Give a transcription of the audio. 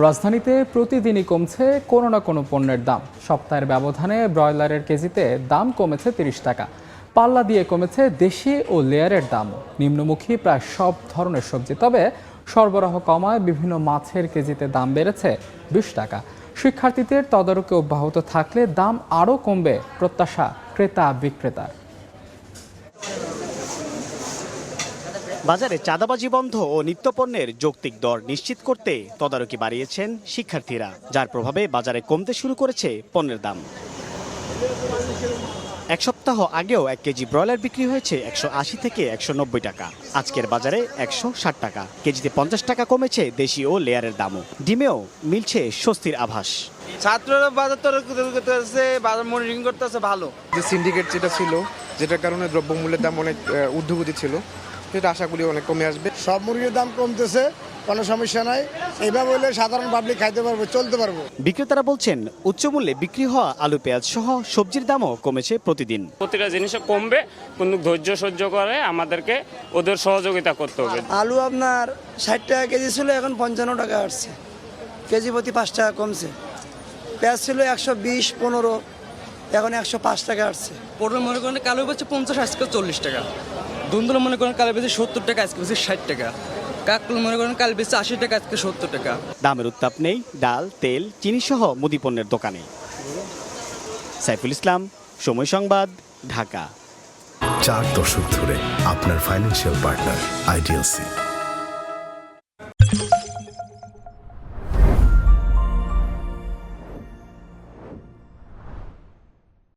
রাজধানীতে প্রতিদিনই কমছে কোনো না কোনো পণ্যের দাম। সপ্তাহের ব্যবধানে ব্রয়লারের কেজিতে দাম কমেছে ৩০ টাকা। পাল্লা দিয়ে কমেছে দেশি ও লেয়ারের দাম। নিম্নমুখী প্রায় সব ধরনের সবজি, তবে সরবরাহ কমায় বিভিন্ন মাছের কেজিতে দাম বেড়েছে ২০ টাকা। শিক্ষার্থীদের তদারকি অব্যাহত থাকলে দাম আরও কমবে প্রত্যাশা ক্রেতা বিক্রেতার। বাজারে চাঁদাবাজি বন্ধ ও নিত্যপণ্যের যৌক্তিক দর নিশ্চিত করতে তদারকি বাড়িয়েছেন শিক্ষার্থীরা, যার প্রভাবে বাজারে কমতে শুরু করেছে পণ্যের দাম। এক সপ্তাহ আগেও ১ কেজি ব্রয়লার বিক্রি হয়েছে ১৮০ থেকে ১৯০ টাকা। আজকের বাজারে ১৬০ টাকা। কেজিতে ৫০ টাকা কমেছে দেশি ও লেয়ারের দামও। ডিমেও মিলছে স্বস্তির আভাস। ছাত্ররা বাজার করতেছে, বাজার মনিটরিং করতেছে ভালো। যে সিন্ডিকেট যেটা ছিল, যেটার কারণে দ্রব্যমূল্যের দাম অনেক ঊর্ধ্বগতি ছিল, সেটা আশা করি অনেক কমে আসবে। সব মুরগির দাম কমতেছে, কোনো সমস্যা নাই। এইভাবে হলে সাধারণ পাবলিক খাইতে পারবো, চলতে পারবো। বিক্রেতারা বলছেন উচ্চ মূল্যে বিক্রি হওয়া আলু পেঁয়াজ সহ সবজির দামও কমেছে প্রতিদিন। প্রতিটা জিনিসে কমবে, কিন্তু ধৈর্য সহ্য করে আমাদেরকে ওদের সহযোগিতা করতে হবে। আলু আপনার ৬০ টাকা কেজি ছিল, এখন ৫৫ টাকা আসছে, কেজি প্রতি ৫ টাকা কমছে। পেঁয়াজ ছিল ১২০, ১৫, এখন ১০৫ টাকা আসছে। পটল মনে করেন কালো বেচে ৫০, আজকে ৪০ টাকা। ধুন্দুল মনে করেন কালো বেচে ৭০ টাকা, আজকে বেচে ৬০ টাকা। কাকল মনে করেন কাল বেচে ৮০ টাকা, আজকে ৭০ টাকা। দামের উত্তাপ নেই ডাল, তেল, চিনি সহ মুদি পণ্যের দোকানে। সাইফুল ইসলাম, সময় সংবাদ, ঢাকা। 4 দশক ধরে আপনার ফাইন্যান্সিয়াল পার্টনার আইডিএলসি।